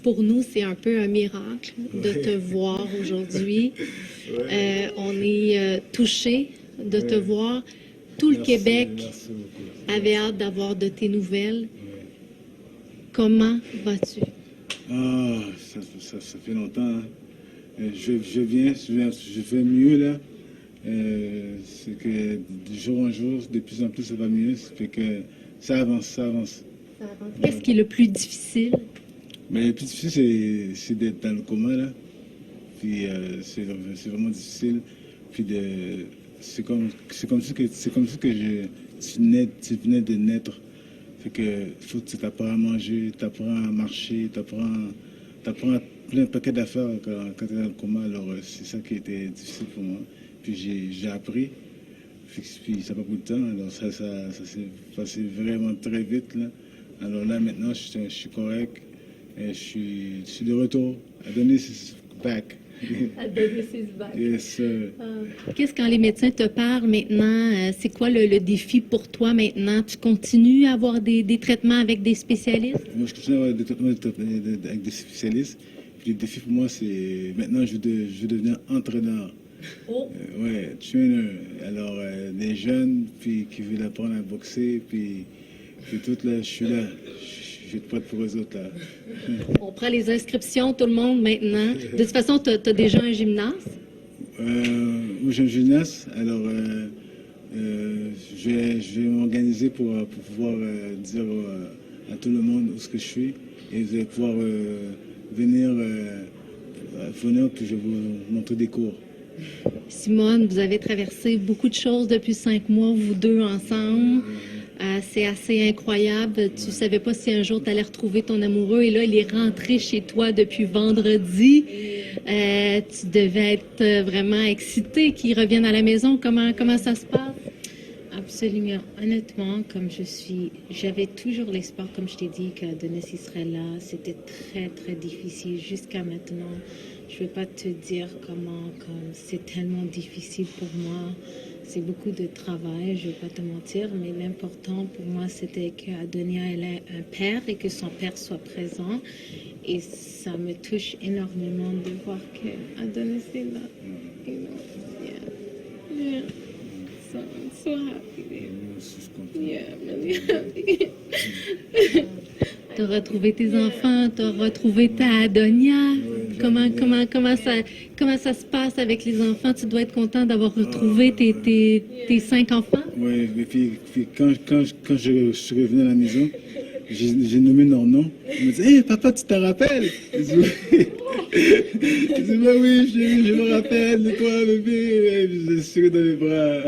pour nous, c'est un peu un miracle de te voir aujourd'hui. On est touchés de te voir. Tout le Québec avait hâte d'avoir de tes nouvelles. Comment vas-tu? Ah, ça fait longtemps. Hein. Je vais mieux là. C'est que de jour en jour, de plus en plus, ça va mieux. Ça fait que ça avance, ça avance. Qu'est-ce qui est le plus difficile? Mais le plus difficile, c'est d'être dans le coma là. Puis c'est vraiment difficile. Puis c'est comme si que tu venais de naître. Fait que faut que tu t'apprends à manger, t'apprends à marcher, t'apprends plein de paquets d'affaires quand tu es dans le coma. Alors c'est ça qui était difficile pour moi. Puis j'ai appris. Puis ça n'a pas beaucoup de temps. Alors ça s'est passé vraiment très vite là. Alors là maintenant je suis correct. Et je suis de retour. Adonis is back. Adonis is back. Yes, sir. Qu'est-ce quand les médecins te parlent maintenant? C'est quoi le défi pour toi maintenant? Tu continues à avoir des traitements avec des spécialistes? Moi, je continue à avoir des traitements avec des spécialistes. Puis le défi pour moi, c'est maintenant, je veux devenir entraîneur. Oh. Ouais, trainer. Alors, des jeunes puis, qui veulent apprendre à boxer, puis tout là, je suis là. Je vais être prête pour eux autres là. On prend les inscriptions, tout le monde maintenant. De toute façon, tu as déjà un gymnase? Moi, j'ai un gymnase. Alors, je vais m'organiser pour pouvoir dire à tout le monde où ce que je suis. Et vous allez pouvoir venir, puis je vais vous montrer des cours. Simone, vous avez traversé beaucoup de choses depuis 5 mois, vous deux ensemble. C'est assez incroyable. Tu ne savais pas si un jour tu allais retrouver ton amoureux et là, il est rentré chez toi depuis vendredi. Tu devais être vraiment excitée qu'il revienne à la maison. Comment ça se passe? Absolument. Honnêtement, comme j'avais toujours l'espoir, comme je t'ai dit, qu'Adonis serait là. C'était très, très difficile jusqu'à maintenant. Je ne vais pas te dire comme c'est tellement difficile pour moi. C'est beaucoup de travail, je ne vais pas te mentir, mais l'important pour moi, c'était qu'Adonia ait un père et que son père soit présent. Et ça me touche énormément de voir qu'Adonis est là. You know, yeah. Yeah. So I'm so happy, babe. Yeah, I'm really happy. Tu as retrouvé tes enfants, tu as retrouvé ta Adonia. Comment ça se passe avec les enfants? Tu dois être content d'avoir retrouvé tes 5 enfants? Oui, et puis quand je suis revenu à la maison, j'ai nommé leur nom. Il me dit, hey, papa, tu te rappelles? Je dis, ben oui, je me rappelle de toi, bébé. Et je l'ai serré dans les bras.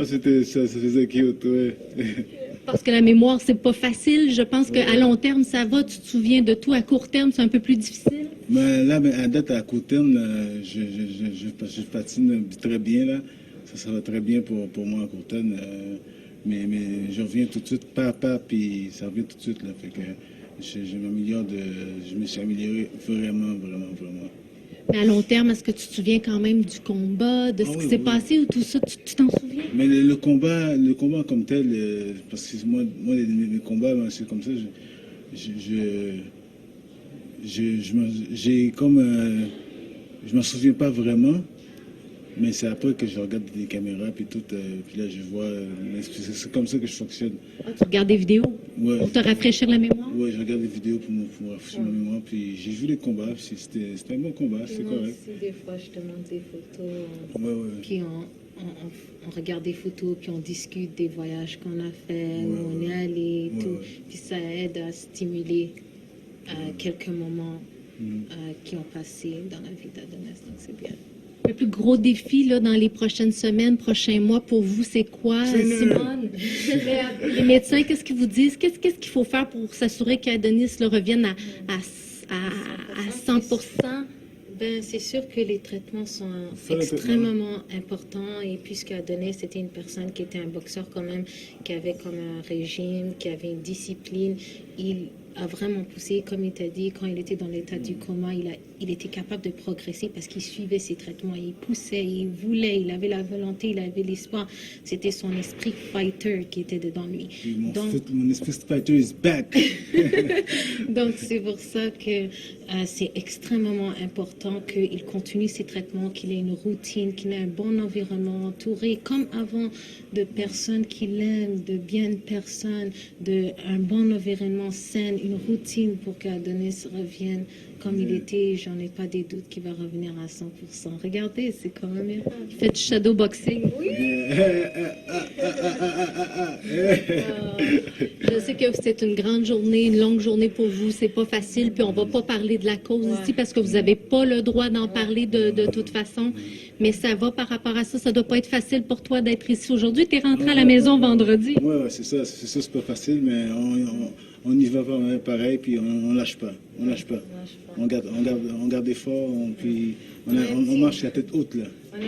Ça faisait cute, ouais. Parce que la mémoire, c'est pas facile. Je pense qu'à long terme, ça va. Tu te souviens de tout. À court terme, c'est un peu plus difficile. Mais là, à date, à court terme, je patine très bien. Là. Ça va très bien pour moi à court terme. Mais je reviens tout de suite, pas, puis ça revient tout de suite. Là, fait que je me suis amélioré vraiment. Mais à long terme, est-ce que tu te souviens quand même du combat, de ce qui s'est passé ou tout ça? Tu t'en souviens? Mais le combat comme tel, parce que moi mes combats, c'est comme ça, je m'en souviens pas vraiment, mais c'est après que je regarde des caméras puis tout, puis là je vois, c'est comme ça que je fonctionne. Ah, tu regardes des vidéos pour te rafraîchir la mémoire? Oui, je regarde des vidéos pour rafraîchir ma mémoire, puis j'ai vu les combats, puis c'était un bon combat, c'est correct. Aussi, des fois, je te montre des photos, puis on regarde des photos, puis on discute des voyages qu'on a fait, où on est allé, tout, puis ça aide à stimuler quelques moments qui ont passé dans la vie d'Adonis, donc c'est bien. Le plus gros défi là, dans les prochaines semaines, prochains mois, pour vous, c'est quoi, Simone? Les médecins, qu'est-ce qu'ils vous disent? Qu'est-ce qu'il faut faire pour s'assurer qu'Adonis revienne à 100%? Ben, c'est sûr que les traitements sont extrêmement importants et puisque Adonis était une personne qui était un boxeur quand même, qui avait comme un régime, qui avait une discipline, a vraiment poussé. Comme il t'a dit, quand il était dans l'état du coma, il était capable de progresser parce qu'il suivait ses traitements. Il poussait, il voulait, il avait la volonté, il avait l'espoir. C'était son esprit fighter qui était dedans lui. Puis Donc, mon esprit fighter is back. donc, c'est pour ça que c'est extrêmement important qu'il continue ses traitements, qu'il ait une routine, qu'il ait un bon environnement entouré, comme avant, de personnes qu'il aime, de bien personnes, un bon environnement sain, une routine pour qu'Adonis revienne comme il était. J'en ai pas des doutes qu'il va revenir à 100%. Regardez, c'est quand même miracle. Il fait du shadowboxing. Oui. Je sais que c'est une grande journée, une longue journée pour vous. C'est pas facile. Puis on va pas parler de la cause ici parce que vous n'avez pas le droit d'en parler de toute façon. Mais ça va par rapport à ça. Ça doit pas être facile pour toi d'être ici aujourd'hui. Tu es rentré à la maison vendredi. Oui, c'est ça. C'est pas facile, mais on y va pareil, puis on lâche pas. On lâche pas. On garde effort, puis on marche la tête haute, là.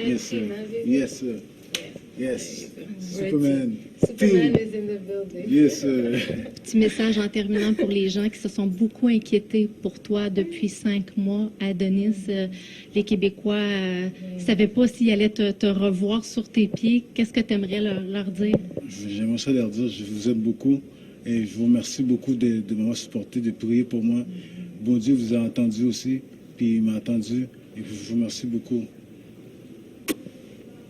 Yes, sir. Yes, sir. Yes. Superman. Superman is in the building. Yes, sir. Petit message en terminant pour les gens qui se sont beaucoup inquiétés pour toi depuis 5 mois, Adonis. Les Québécois ne savaient pas s'ils allaient te revoir sur tes pieds. Qu'est-ce que tu aimerais leur dire? J'aimerais ça leur dire, je vous aime beaucoup et je vous remercie beaucoup de m'avoir supporté, de prier pour moi. Bon Dieu vous a entendu aussi, puis il m'a entendu et je vous remercie beaucoup.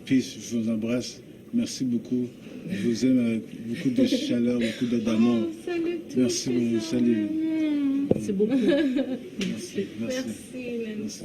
Puis je vous embrasse. Merci beaucoup. Je vous aime avec beaucoup de chaleur, beaucoup d'amour. Merci beaucoup. Salut. C'est beaucoup. Merci. Merci.